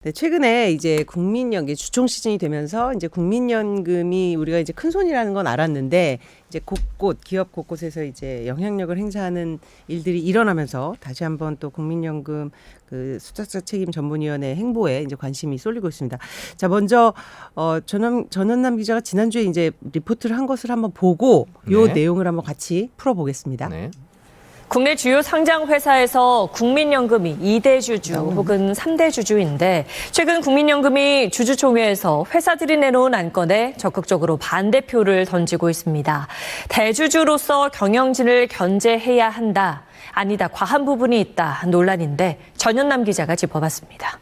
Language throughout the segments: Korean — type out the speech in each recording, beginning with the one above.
네, 최근에 이제 국민연금 주총 시즌이 되면서 이제 국민연금이 우리가 이제 큰 손이라는 건 알았는데 이제 곳곳 기업 곳곳에서 이제 영향력을 행사하는 일들이 일어나면서 다시 한번 또 국민연금 그 수탁자 책임 전문위원회 행보에 이제 관심이 쏠리고 있습니다. 자, 먼저 전현남 기자가 지난주에 이제 리포트를 한 것을 한번 보고 요 네. 내용을 한번 같이 풀어보겠습니다. 네. 국내 주요 상장 회사에서 국민연금이 2대 주주 혹은 3대 주주인데 최근 국민연금이 주주총회에서 회사들이 내놓은 안건에 적극적으로 반대표를 던지고 있습니다. 대주주로서 경영진을 견제해야 한다. 아니다. 과한 부분이 있다. 논란인데 전현남 기자가 짚어봤습니다.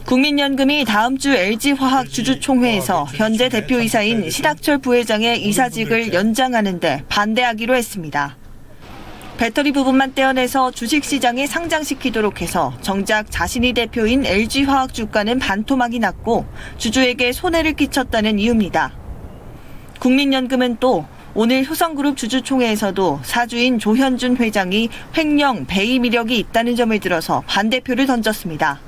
국민연금이 다음 주 LG화학 주주총회에서 현재 대표이사인 신학철 부회장의 이사직을 연장하는 데 반대하기로 했습니다. 배터리 부분만 떼어내서 주식시장에 상장시키도록 해서 정작 자신이 대표인 LG화학 주가는 반토막이 났고 주주에게 손해를 끼쳤다는 이유입니다. 국민연금은 또 오늘 효성그룹 주주총회에서도 사주인 조현준 회장이 횡령, 배임 이력이 있다는 점을 들어서 반대표를 던졌습니다.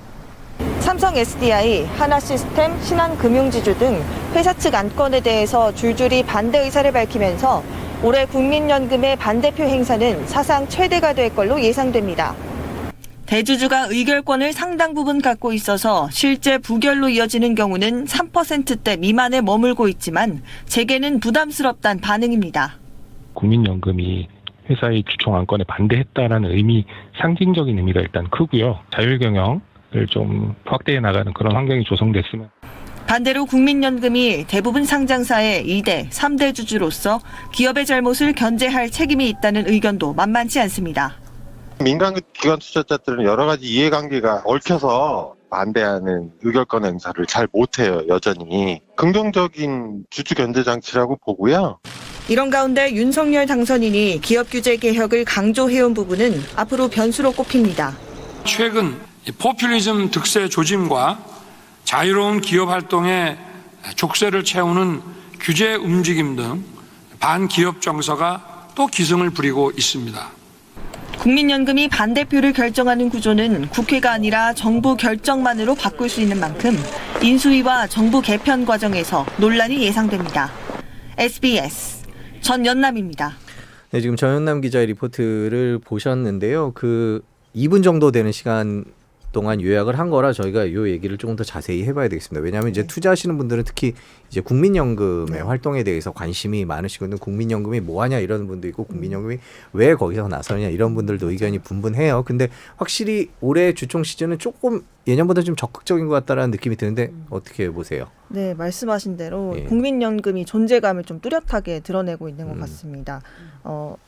삼성 SDI, 하나시스템, 신한금융지주 등 회사 측 안건에 대해서 줄줄이 반대 의사를 밝히면서 올해 국민연금의 반대표 행사는 사상 최대가 될 걸로 예상됩니다. 대주주가 의결권을 상당 부분 갖고 있어서 실제 부결로 이어지는 경우는 3%대 미만에 머물고 있지만 재계는 부담스럽다는 반응입니다. 국민연금이 회사의 주총 안건에 반대했다라는 의미, 상징적인 의미가 일단 크고요. 자율경영 을 좀 확대해 나가는 그런 환경이 조성됐으면. 반대로 국민연금이 대부분 상장사의 2대, 3대 주주로서 기업의 잘못을 견제할 책임이 있다는 의견도 만만치 않습니다. 민간기관 투자자들은 여러 가지 이해관계가 얽혀서 반대하는 의결권 행사를 잘 못해요, 여전히. 긍정적인 주주 견제 장치라고 보고요. 이런 가운데 윤석열 당선인이 기업 규제 개혁을 강조해온 부분은 앞으로 변수로 꼽힙니다. 최근 포퓰리즘 득세 조짐과 자유로운 기업 활동의 족쇄를 채우는 규제 움직임 등 반기업 정서가 또 기승을 부리고 있습니다. 국민연금이 반대표를 결정하는 구조는 국회가 아니라 정부 결정만으로 바꿀 수 있는 만큼 인수위와 정부 개편 과정에서 논란이 예상됩니다. SBS 전연남입니다. 네, 지금 전현남 기자의 리포트를 보셨는데요. 그 2분 정도 되는 시간 동안 요약을 한 거라 저희가 이 얘기를 조금 더 자세히 해봐야 되겠습니다. 왜냐하면 이제 투자하시는 분들은 특히 이제 국민연금의 활동에 대해서 관심이 많으시거든요. 국민연금이 뭐하냐 이런 분도 있고 국민연금이 왜 거기서 나서냐 이런 분들도 의견이 분분해요. 근데 확실히 올해 주총 시즌은 조금 예년보다 좀 적극적인 것 같다라는 느낌이 드는데 어떻게 보세요? 네, 말씀하신 대로 예. 국민연금이 존재감을 좀 뚜렷하게 드러내고 있는 것 같습니다. 뭐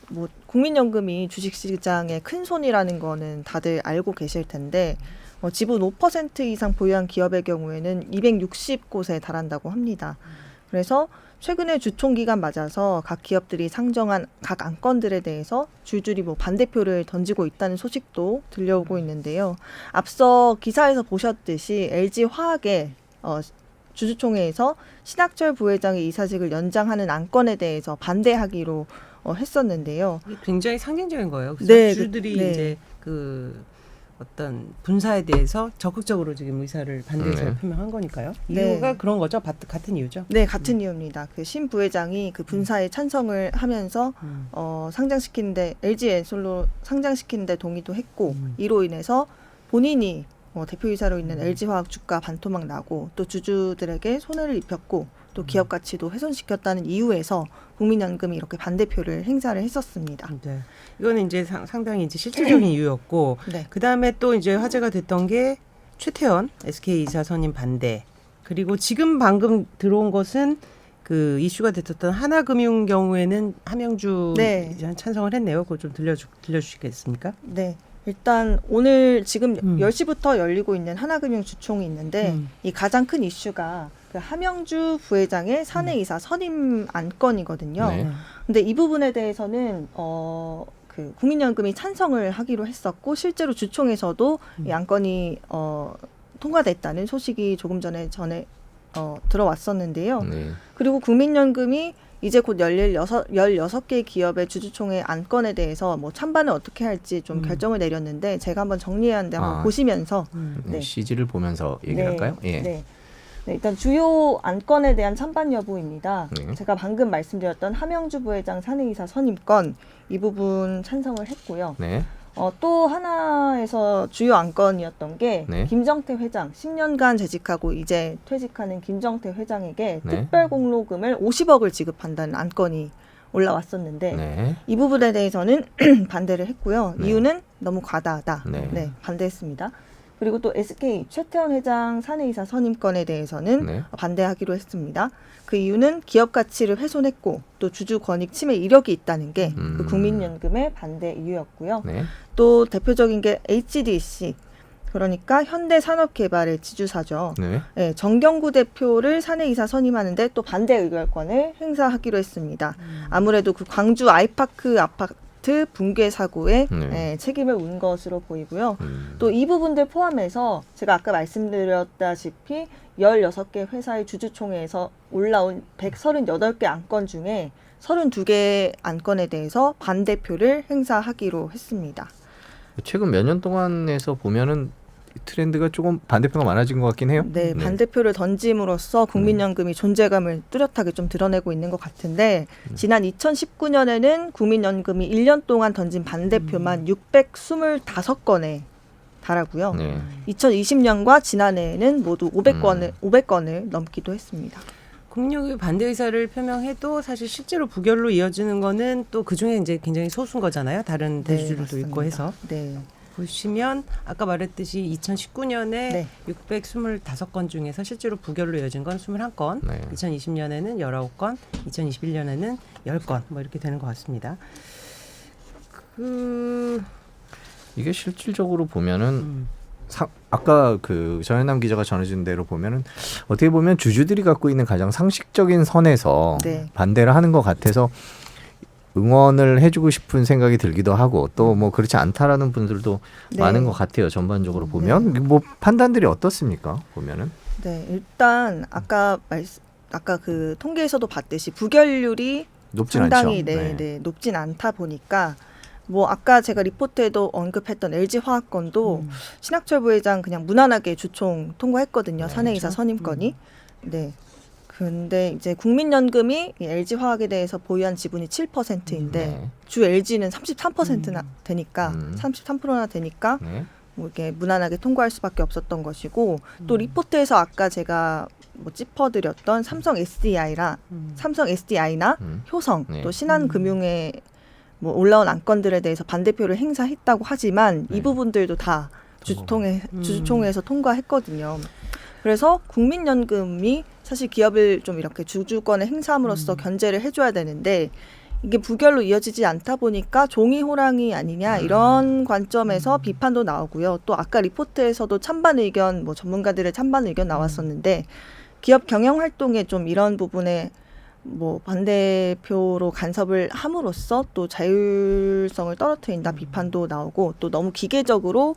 국민연금이 주식시장의 큰 손이라는 거는 다들 알고 계실 텐데 지분 5% 이상 보유한 기업의 경우에는 260곳에 달한다고 합니다. 그래서 최근에 주총 기간 맞아서 각 기업들이 상정한 각 안건들에 대해서 줄줄이 뭐 반대표를 던지고 있다는 소식도 들려오고 있는데요. 앞서 기사에서 보셨듯이 LG화학의 주주총회에서 신학철 부회장의 이사직을 연장하는 안건에 대해서 반대하기로 했었는데요. 굉장히 상징적인 거예요. 그래서 네, 주주들이 네. 이제 그 어떤 분사에 대해서 적극적으로 지금 의사를 반대 의사를 표명한 거니까요. 네. 이유가 그런 거죠. 같은 이유죠. 네, 같은 이유입니다. 그 신 부회장이 그 분사에 찬성을 하면서 상장시키는데 LG엔솔로 상장시키는데 동의도 했고 이로 인해서 본인이 대표이사로 있는 LG화학 주가 반토막 나고 또 주주들에게 손해를 입혔고 또 기업 가치도 훼손시켰다는 이유에서 국민연금이 이렇게 반대표를 행사를 했었습니다. 네. 이거는 이제 상당히 이제 실질적인 이유였고, 네. 그 다음에 또 이제 화제가 됐던 게 최태원 SK 이사 선임 반대. 그리고 지금 방금 들어온 것은 그 이슈가 됐었던 하나금융 경우에는 함영주 네. 찬성을 했네요. 그거 좀 들려주시겠습니까? 네. 일단 오늘 지금 10시부터 열리고 있는 하나금융 주총이 있는데 이 가장 큰 이슈가 그 함영주 부회장의 사내이사 선임 안건이거든요. 네. 근데 이 부분에 대해서는 그 국민연금이 찬성을 하기로 했었고 실제로 주총에서도 이 안건이 통과됐다는 소식이 조금 전에 들어왔었는데요. 네. 그리고 국민연금이 이제 곧 열릴 16개 기업의 주주총회 안건에 대해서 뭐 찬반을 어떻게 할지 좀 결정을 내렸는데 제가 한번 정리하는데 한번 보시면서 네. CG를 보면서 얘기를 할까요? 예. 네. 네, 일단 주요 안건에 대한 찬반 여부입니다. 네. 제가 방금 말씀드렸던 하명주 부회장 사내이사 선임권 이 부분 찬성을 했고요. 네. 또 하나에서 주요 안건이었던 게 네. 김정태 회장 10년간 재직하고 이제 퇴직하는 김정태 회장에게 네. 특별 공로금을 50억을 지급한다는 안건이 올라왔었는데 네. 이 부분에 대해서는 반대를 했고요. 네. 이유는 너무 과다하다. 네. 네, 반대했습니다. 그리고 또 SK 최태원 회장 사내이사 선임권에 대해서는 네. 반대하기로 했습니다. 그 이유는 기업 가치를 훼손했고 또 주주 권익 침해 이력이 있다는 게 그 국민연금의 반대 이유였고요. 네. 또 대표적인 게 HDC 그러니까 현대산업개발의 지주사죠. 네. 네, 정경구 대표를 사내이사 선임하는데 또 반대 의결권을 행사하기로 했습니다. 아무래도 그 광주 아이파크 아파트 붕괴 사고에 네. 책임을 운 것으로 보이고요. 또 이 부분들 포함해서 제가 아까 말씀드렸다시피 16개 회사의 주주총회에서 올라온 138개 안건 중에 32개 안건에 대해서 반대표를 행사하기로 했습니다. 최근 몇 년 동안에서 보면은 트렌드가 조금 반대표가 많아진 것 같긴 해요. 네, 반대표를 던짐으로써 국민연금이 존재감을 뚜렷하게 좀 드러내고 있는 것 같은데 지난 2019년에는 국민연금이 1년 동안 던진 반대표만 625건에 달하고요. 네. 2020년과 지난해에는 모두 500건을 넘기도 했습니다. 국민연금이 반대 의사를 표명해도 사실 실제로 부결로 이어지는 거는 또 그중에 이제 굉장히 소수인 거잖아요. 다른 대주주들도 네, 있고 해서. 네. 보시면 아까 말했듯이 2019년에 네. 625건 중에서 실제로 부결로 이어진 건 21건, 네. 2020년에는 19건, 2021년에는 10건 뭐 이렇게 되는 것 같습니다. 이게 실질적으로 보면은 아까 그 전현남 기자가 전해준 대로 보면은 어떻게 보면 주주들이 갖고 있는 가장 상식적인 선에서 네. 반대를 하는 것 같아서 응원을 해주고 싶은 생각이 들기도 하고 또 뭐 그렇지 않다라는 분들도 네. 많은 것 같아요. 전반적으로 보면 뭐 판단들이 어떻습니까? 보면은 네, 일단 아까 그 통계에서도 봤듯이 부결률이 높진 상당히 않죠. 높진 않다 보니까 뭐 아까 제가 리포트에도 언급했던 LG화학건도 신학철 부회장 그냥 무난하게 주총 통과했거든요. 네, 사내이사 선임권이. 네. 근데 이제 국민연금이 이 LG화학에 대해서 보유한 지분이 7%인데 네. 주 LG는 33%나 되니까 33%나 되니까 네. 뭐 이렇게 무난하게 통과할 수밖에 없었던 것이고 또 리포트에서 아까 제가 뭐 짚어드렸던 삼성 SDI나 효성 네. 또 신한금융의 뭐 올라온 안건들에 대해서 반대표를 행사했다고 하지만 네. 이 부분들도 다 주주총회에서 통과했거든요. 그래서 국민연금이 사실 기업을 좀 이렇게 주주권을 행사함으로써 견제를 해줘야 되는데 이게 부결로 이어지지 않다 보니까 종이 호랑이 아니냐 이런 관점에서 비판도 나오고요. 또 아까 리포트에서도 찬반 의견, 뭐 전문가들의 찬반 의견 나왔었는데 기업 경영 활동에 좀 이런 부분에 뭐 반대표로 간섭을 함으로써 또 자율성을 떨어뜨린다 비판도 나오고 또 너무 기계적으로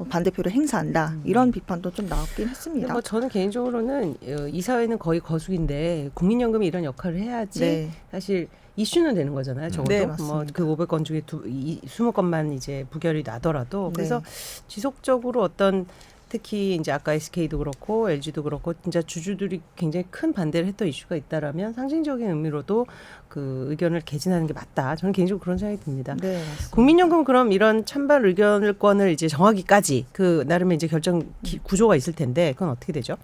반대표를 행사한다 이런 비판도 좀 나왔긴 했습니다. 뭐 저는 개인적으로는 이 사회는 거의 거수인데 국민연금이 이런 역할을 해야지 네. 사실 이슈는 되는 거잖아요. 적어도 네, 뭐 그 500건 중에 20건만 이제 부결이 나더라도 그래서 지속적으로 어떤 특히 이제 아까 SK도 그렇고 LG도 그렇고 진짜 주주들이 굉장히 큰 반대를 했던 이슈가 있다라면 상징적인 의미로도 그 의견을 개진하는 게 맞다. 저는 개인적으로 그런 생각이 듭니다. 네, 맞습니다. 국민연금 그럼 이런 찬반 의견권을 이제 정하기까지 그 나름의 이제 결정 구조가 있을 텐데 그건 어떻게 되죠?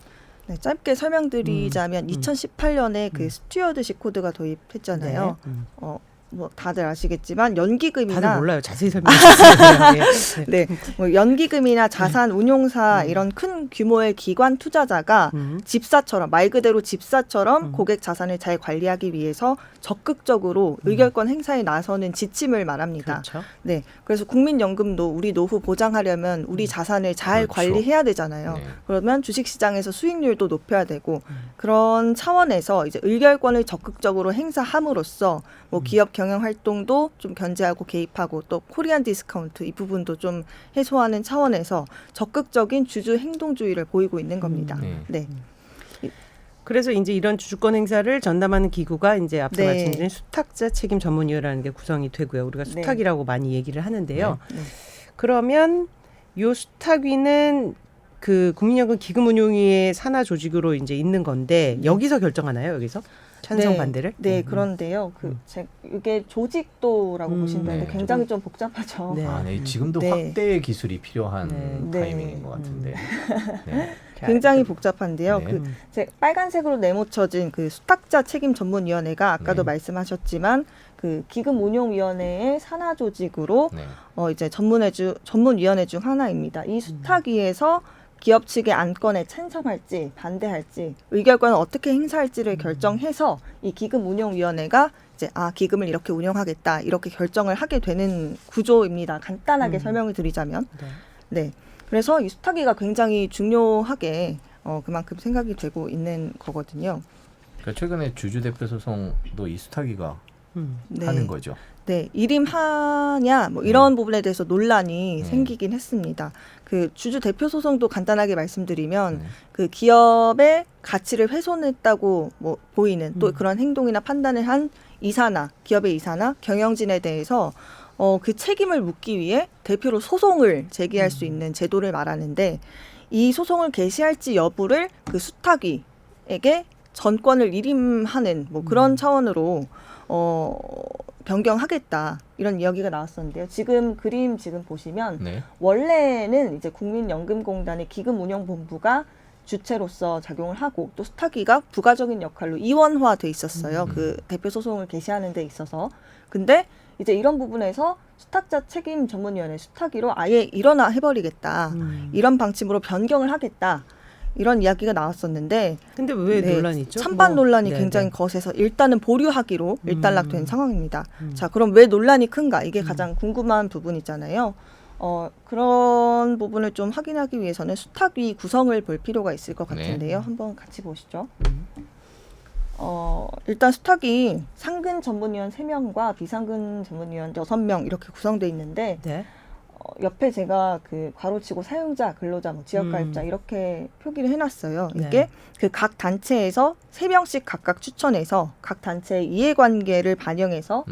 네, 짧게 설명드리자면 2018년에 그 스튜어드십 코드가 도입했잖아요. 뭐 다들 아시겠지만 연기금이나 다들 몰라요. 자세히 설명해 주세요. 네, 뭐 연기금이나 자산 운용사 이런 큰 규모의 기관 투자자가 집사처럼 말 그대로 집사처럼 고객 자산을 잘 관리하기 위해서 적극적으로 의결권 행사에 나서는 지침을 말합니다. 그렇죠. 네, 그래서 국민연금도 우리 노후 보장하려면 우리 자산을 잘 그렇죠. 관리해야 되잖아요. 네. 그러면 주식시장에서 수익률도 높여야 되고 그런 차원에서 이제 의결권을 적극적으로 행사함으로써 뭐 기업 경영 활동도 좀 견제하고 개입하고 또 코리안 디스카운트 이 부분도 좀 해소하는 차원에서 적극적인 주주 행동주의를 보이고 있는 겁니다. 네. 네. 그래서 이제 이런 주주권 행사를 전담하는 기구가 이제 앞서 네. 말씀드린 수탁자 책임 전문위원회라는 게 구성이 되고요. 우리가 네. 수탁이라고 많이 얘기를 하는데요. 네. 그러면 요 수탁위는 그 국민연금 기금운용위의 산하 조직으로 이제 있는 건데 여기서 결정하나요? 여기서 찬성 네. 반대를? 네, 그런데요. 이게 조직도라고 보시면 되는데 네. 굉장히 좀 복잡하죠. 네. 아, 네. 지금도 네. 확대의 기술이 필요한 네. 타이밍인 네. 것 같은데. 네. 굉장히 복잡한데요. 네. 제 빨간색으로 네모쳐진 그 수탁자 책임 전문위원회가 아까도 네. 말씀하셨지만 그 기금운용위원회의 산하 조직으로 네. 이제 전문위원회 중 하나입니다. 이 수탁위에서 기업 측의 안건에 찬성할지 반대할지 의결권을 어떻게 행사할지를 결정해서 이 기금운용위원회가 이제 기금을 이렇게 운영하겠다 이렇게 결정을 하게 되는 구조입니다. 간단하게 설명을 드리자면 네. 그래서 이 수탁위가 굉장히 중요하게 그만큼 생각이 되고 있는 거거든요. 그러니까 최근에 주주 대표 소송도 이 수탁위가 네. 하는 거죠. 네, 일임하냐 뭐 이런 부분에 대해서 논란이 생기긴 했습니다. 그 주주 대표 소송도 간단하게 말씀드리면 그 기업의 가치를 훼손했다고 뭐 보이는 또 그런 행동이나 판단을 한 이사나 기업의 이사나 경영진에 대해서 그 책임을 묻기 위해 대표로 소송을 제기할 수 있는 제도를 말하는데 이 소송을 개시할지 여부를 그 수탁위에게 전권을 일임하는 뭐 그런 차원으로 변경하겠다 이런 이야기가 나왔었는데요. 지금 그림 보시면 네. 원래는 이제 국민연금공단의 기금운용본부가 주체로서 작용을 하고 또 수탁위가 부가적인 역할로 이원화돼 있었어요. 그 대표 소송을 개시하는 데 있어서. 근데 이제 이런 부분에서 수탁자 책임 전문위원회 수탁위로 아예 일원화 해버리겠다. 이런 방침으로 변경을 하겠다. 이런 이야기가 나왔었는데 근데 왜 논란이 있죠? 찬반 논란이 네, 굉장히 네. 거세서 일단은 보류하기로 일단락된 상황입니다. 자, 그럼 왜 논란이 큰가? 이게 가장 궁금한 부분이잖아요. 그런 부분을 좀 확인하기 위해서는 수탁위 구성을 볼 필요가 있을 것 같은데요. 한번 같이 보시죠. 일단 수탁위 상근 전문위원 3명과 비상근 전문위원 6명 이렇게 구성되어 있는데 네. 옆에 제가 그 괄호치고 사용자, 근로자, 뭐 지역가입자 이렇게 표기를 해놨어요. 네. 이게 그 각 단체에서 3명씩 각각 추천해서 각 단체의 이해관계를 반영해서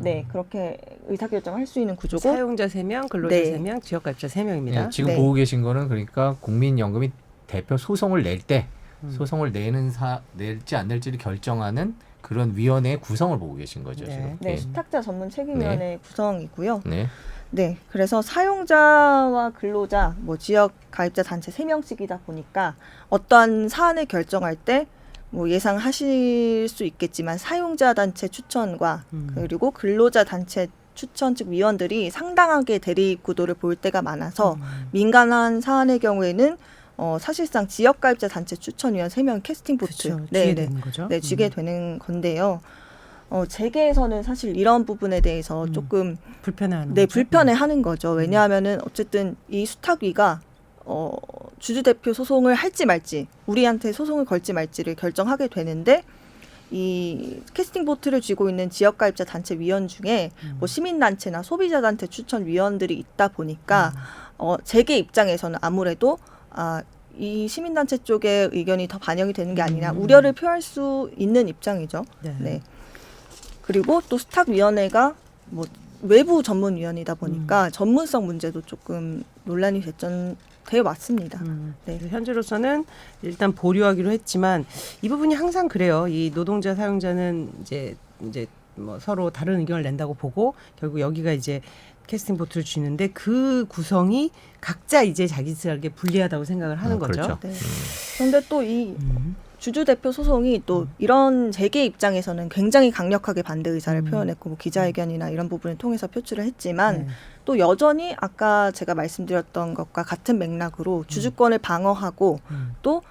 네 그렇게 의사결정할 수 있는 구조고 사용자 3명, 근로자 네. 3명, 지역가입자 3명입니다. 네, 지금 네. 보고 계신 거는 그러니까 국민연금이 대표 소송을 낼 때 소송을 낼지 안 낼지를 결정하는 그런 위원회의 구성을 보고 계신 거죠. 네. 지금. 네, 수탁자 전문 책임위원회 구성이고요. 네. 네, 그래서 사용자와 근로자, 뭐 지역 가입자 단체 3명씩이다 보니까 어떠한 사안을 결정할 때 뭐 예상하실 수 있겠지만 사용자 단체 추천과 그리고 근로자 단체 추천 측 위원들이 상당하게 대립 구도를 볼 때가 많아서 민감한 사안의 경우에는 사실상 지역 가입자 단체 추천위원 3명 캐스팅 보트 그렇죠. 쥐게 되는 거죠. 네, 쥐게 되는 건데요. 재계에서는 사실 이런 부분에 대해서 조금 불편해하는 네, 거죠. 불편해하는 거죠. 왜냐하면은 어쨌든 이 수탁위가 주주 대표 소송을 할지 말지, 우리한테 소송을 걸지 말지를 결정하게 되는데 이 캐스팅 보트를 쥐고 있는 지역가입자 단체 위원 중에 뭐 시민단체나 소비자단체 추천 위원들이 있다 보니까 재계 입장에서는 아무래도 이 시민단체 쪽의 의견이 더 반영이 되는 게 아니냐 우려를 표할 수 있는 입장이죠. 네. 네. 그리고 또 수탁위원회가 뭐 외부 전문위원이다 보니까 전문성 문제도 조금 논란이 되어 왔습니다. 네. 그래서 현재로서는 일단 보류하기로 했지만 이 부분이 항상 그래요. 이 노동자 사용자는 이제 뭐 서로 다른 의견을 낸다고 보고 결국 여기가 이제 캐스팅 보트를 쥐는데 그 구성이 각자 이제 자기들에게 불리하다고 생각을 하는 거죠. 그렇죠. 네. 그런데 또 이 주주 대표 소송이 또 이런 재계 입장에서는 굉장히 강력하게 반대 의사를 표현했고 뭐 기자회견이나 이런 부분을 통해서 표출을 했지만 네. 또 여전히 아까 제가 말씀드렸던 것과 같은 맥락으로 주주권을 방어하고 또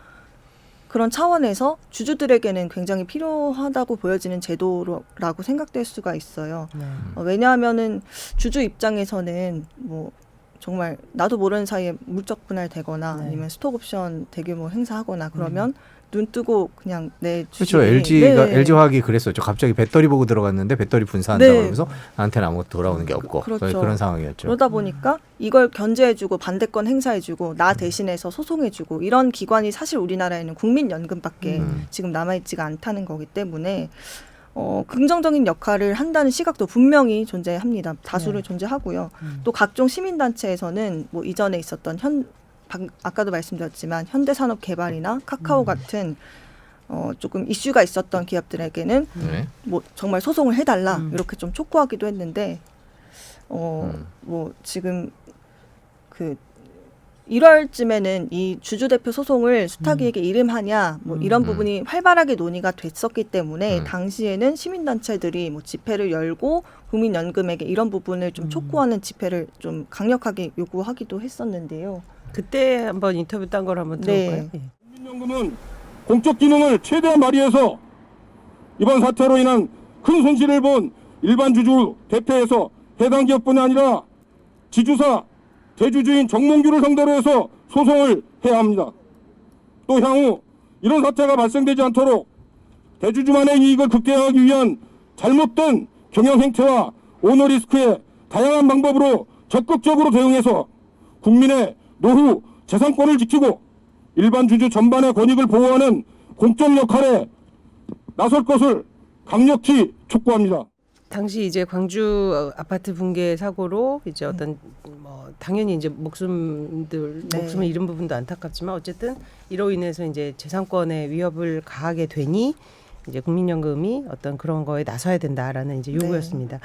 그런 차원에서 주주들에게는 굉장히 필요하다고 보여지는 제도라고 생각될 수가 있어요. 네. 왜냐하면은 주주 입장에서는 뭐 정말 나도 모르는 사이에 물적 분할되거나 네. 아니면 스톡옵션 대규모 행사하거나 그러면 눈 뜨고 그냥 내 그렇죠. 주식이 LG화학이 그랬었죠. 갑자기 배터리 보고 들어갔는데 배터리 분사한다고 네. 그러면서 나한테는 아무것도 돌아오는 게 없고 그렇죠. 그런 상황이었죠. 그러다 보니까 이걸 견제해주고 반대권 행사해주고 나 대신해서 소송해주고 이런 기관이 사실 우리나라에는 국민연금밖에 지금 남아있지가 않다는 거기 때문에 긍정적인 역할을 한다는 시각도 분명히 존재합니다. 다수를 존재하고요. 또 각종 시민단체에서는 뭐 이전에 있었던 아까도 말씀드렸지만 현대산업개발이나 카카오 같은 조금 이슈가 있었던 기업들에게는 네. 뭐 정말 소송을 해달라 이렇게 좀 촉구하기도 했는데 뭐 지금 그 1월쯤에는 이 주주대표 소송을 수탁위에게 이름하냐 뭐 이런 부분이 활발하게 논의가 됐었기 때문에 당시에는 시민단체들이 뭐 집회를 열고 국민연금에게 이런 부분을 좀 촉구하는 집회를 좀 강력하게 요구하기도 했었는데요. 그때 한번 인터뷰 딴 걸 한번 들어볼까요? 예. 국민연금은 공적 기능을 최대한 발휘해서 이번 사태로 인한 큰 손실을 본 일반 주주 대표에서 해당 기업뿐이 아니라 지주사 대주주인 정몽규를 상대로 해서 소송을 해야 합니다. 또 향후 이런 사태가 발생되지 않도록 대주주만의 이익을 극대화하기 위한 잘못된 경영 행태와 오너 리스크에 다양한 방법으로 적극적으로 대응해서 국민의 노후 재산권을 지키고 일반 주주 전반의 권익을 보호하는 공적 역할에 나설 것을 강력히 촉구합니다. 당시 이제 광주 아파트 붕괴 사고로 이제 어떤 뭐 당연히 이제 목숨을 잃은 부분도 안타깝지만 어쨌든 이로 인해서 이제 재산권에 위협을 가하게 되니 이제 국민연금이 어떤 그런 거에 나서야 된다라는 이제 요구였습니다.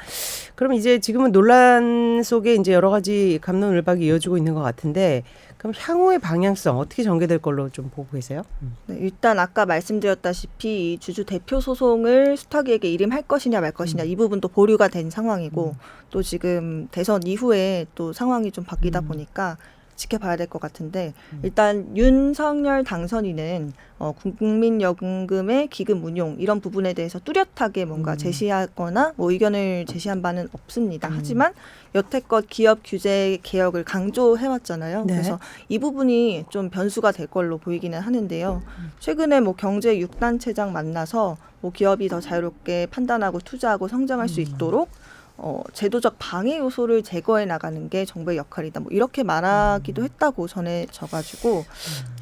그럼 이제 지금은 논란 속에 이제 여러 가지 갑론을박이 이어지고 있는 것 같은데 그럼 향후의 방향성 어떻게 전개될 걸로 좀 보고 계세요? 네, 일단 아까 말씀드렸다시피 이 주주 대표 소송을 수탁위에게 이름할 것이냐 말 것이냐 이 부분도 보류가 된 상황이고 또 지금 대선 이후에 또 상황이 좀 바뀌다 보니까 지켜봐야 될 것 같은데 일단 윤석열 당선인은 국민연금의 기금 운용 이런 부분에 대해서 뚜렷하게 뭔가 제시하거나 뭐 의견을 제시한 바는 없습니다. 하지만 여태껏 기업 규제 개혁을 강조해왔잖아요. 네. 그래서 이 부분이 좀 변수가 될 걸로 보이기는 하는데요. 최근에 뭐 경제 6단체장 만나서 뭐 기업이 더 자유롭게 판단하고 투자하고 성장할 수 있도록 제도적 방해 요소를 제거해 나가는 게 정부의 역할이다. 뭐 이렇게 말하기도 했다고 전해져가지고,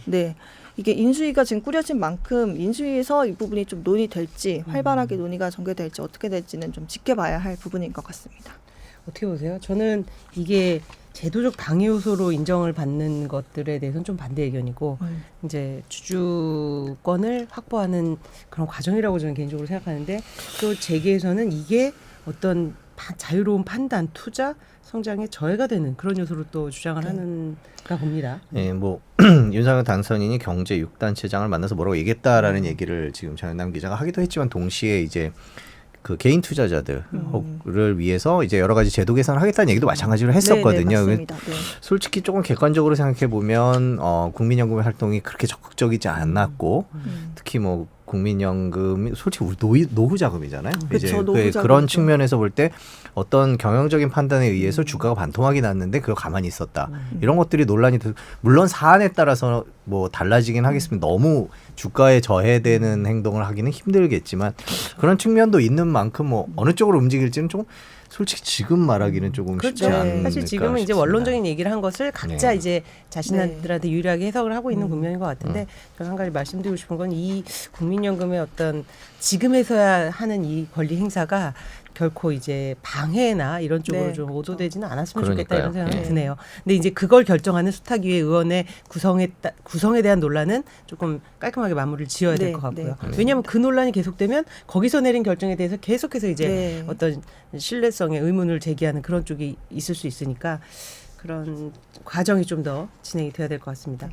네. 이게 인수위가 지금 꾸려진 만큼 인수위에서 이 부분이 좀 논의될지 활발하게 논의가 전개될지 어떻게 될지는 좀 지켜봐야 할 부분인 것 같습니다. 어떻게 보세요? 저는 이게 제도적 방해 요소로 인정을 받는 것들에 대해서는 좀 반대 의견이고 이제 주주권을 확보하는 그런 과정이라고 저는 개인적으로 생각하는데 또 재계에서는 이게 어떤 자유로운 판단, 투자, 성장에 저해가 되는 그런 요소로 또 주장을 하는가 봅니다. 네, 뭐 윤석열 당선인이 경제 6단체장을 만나서 뭐라고 얘기했다라는 얘기를 지금 전현남 기자가 하기도 했지만 동시에 이제 그 개인 투자자들을 위해서 이제 여러 가지 제도 개선을 하겠다는 얘기도 마찬가지로 했었거든요. 네, 맞습니다. 네. 솔직히 조금 객관적으로 생각해 보면 국민연금의 활동이 그렇게 적극적이지 않았고 특히 뭐 국민연금이 솔직히 우리 노후 자금이잖아요. 그쵸, 이제 노후 자금이죠. 그런 측면에서 볼 때 어떤 경영적인 판단에 의해서 주가가 반토막이 났는데 그거 가만히 있었다. 이런 것들이 논란이 물론 사안에 따라서 뭐 달라지긴 하겠습니다. 너무 주가에 저해되는 행동을 하기는 힘들겠지만 그런 측면도 있는 만큼 뭐 어느 쪽으로 움직일지는 좀 솔직히 지금 말하기는 조금 쉽지 그렇죠. 않을까 사실 지금은 이제 싶습니다. 원론적인 얘기를 한 것을 각자 네. 이제 자신들한테 유리하게 해석을 하고 있는 국면인 것 같은데 저는 한 가지 말씀드리고 싶은 건 이 국민연금의 어떤 지금에서야 하는 이 권리 행사가 결코 이제 방해나 이런 쪽으로 네, 좀 오도되지는 않았으면 좋겠다 그러니까요. 이런 생각이 네. 드네요. 근데 이제 그걸 결정하는 수탁위의 의원의 구성에 대한 논란은 조금 깔끔하게 마무리를 지어야 될 네, 것 같고요. 네. 왜냐하면 그 논란이 계속되면 거기서 내린 결정에 대해서 계속해서 이제 네. 어떤 신뢰성의 의문을 제기하는 그런 쪽이 있을 수 있으니까 그런 과정이 좀 더 진행이 돼야 될 것 같습니다.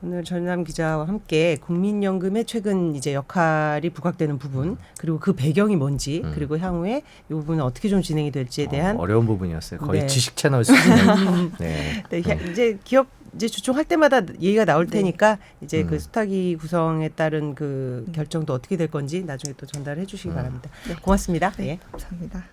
오늘 전남 기자와 함께 국민연금의 최근 이제 역할이 부각되는 부분 그리고 그 배경이 뭔지 그리고 향후에 이 부분은 어떻게 좀 진행이 될지에 대한 어려운 부분이었어요. 거의 네. 지식 채널 수준의 네. 네, 이제 기업 이제 주총할 때마다 얘기가 나올 테니까 이제 그 수탁위 구성에 따른 그 결정도 어떻게 될 건지 나중에 또 전달해 주시기 바랍니다. 고맙습니다. 네, 예. 감사합니다.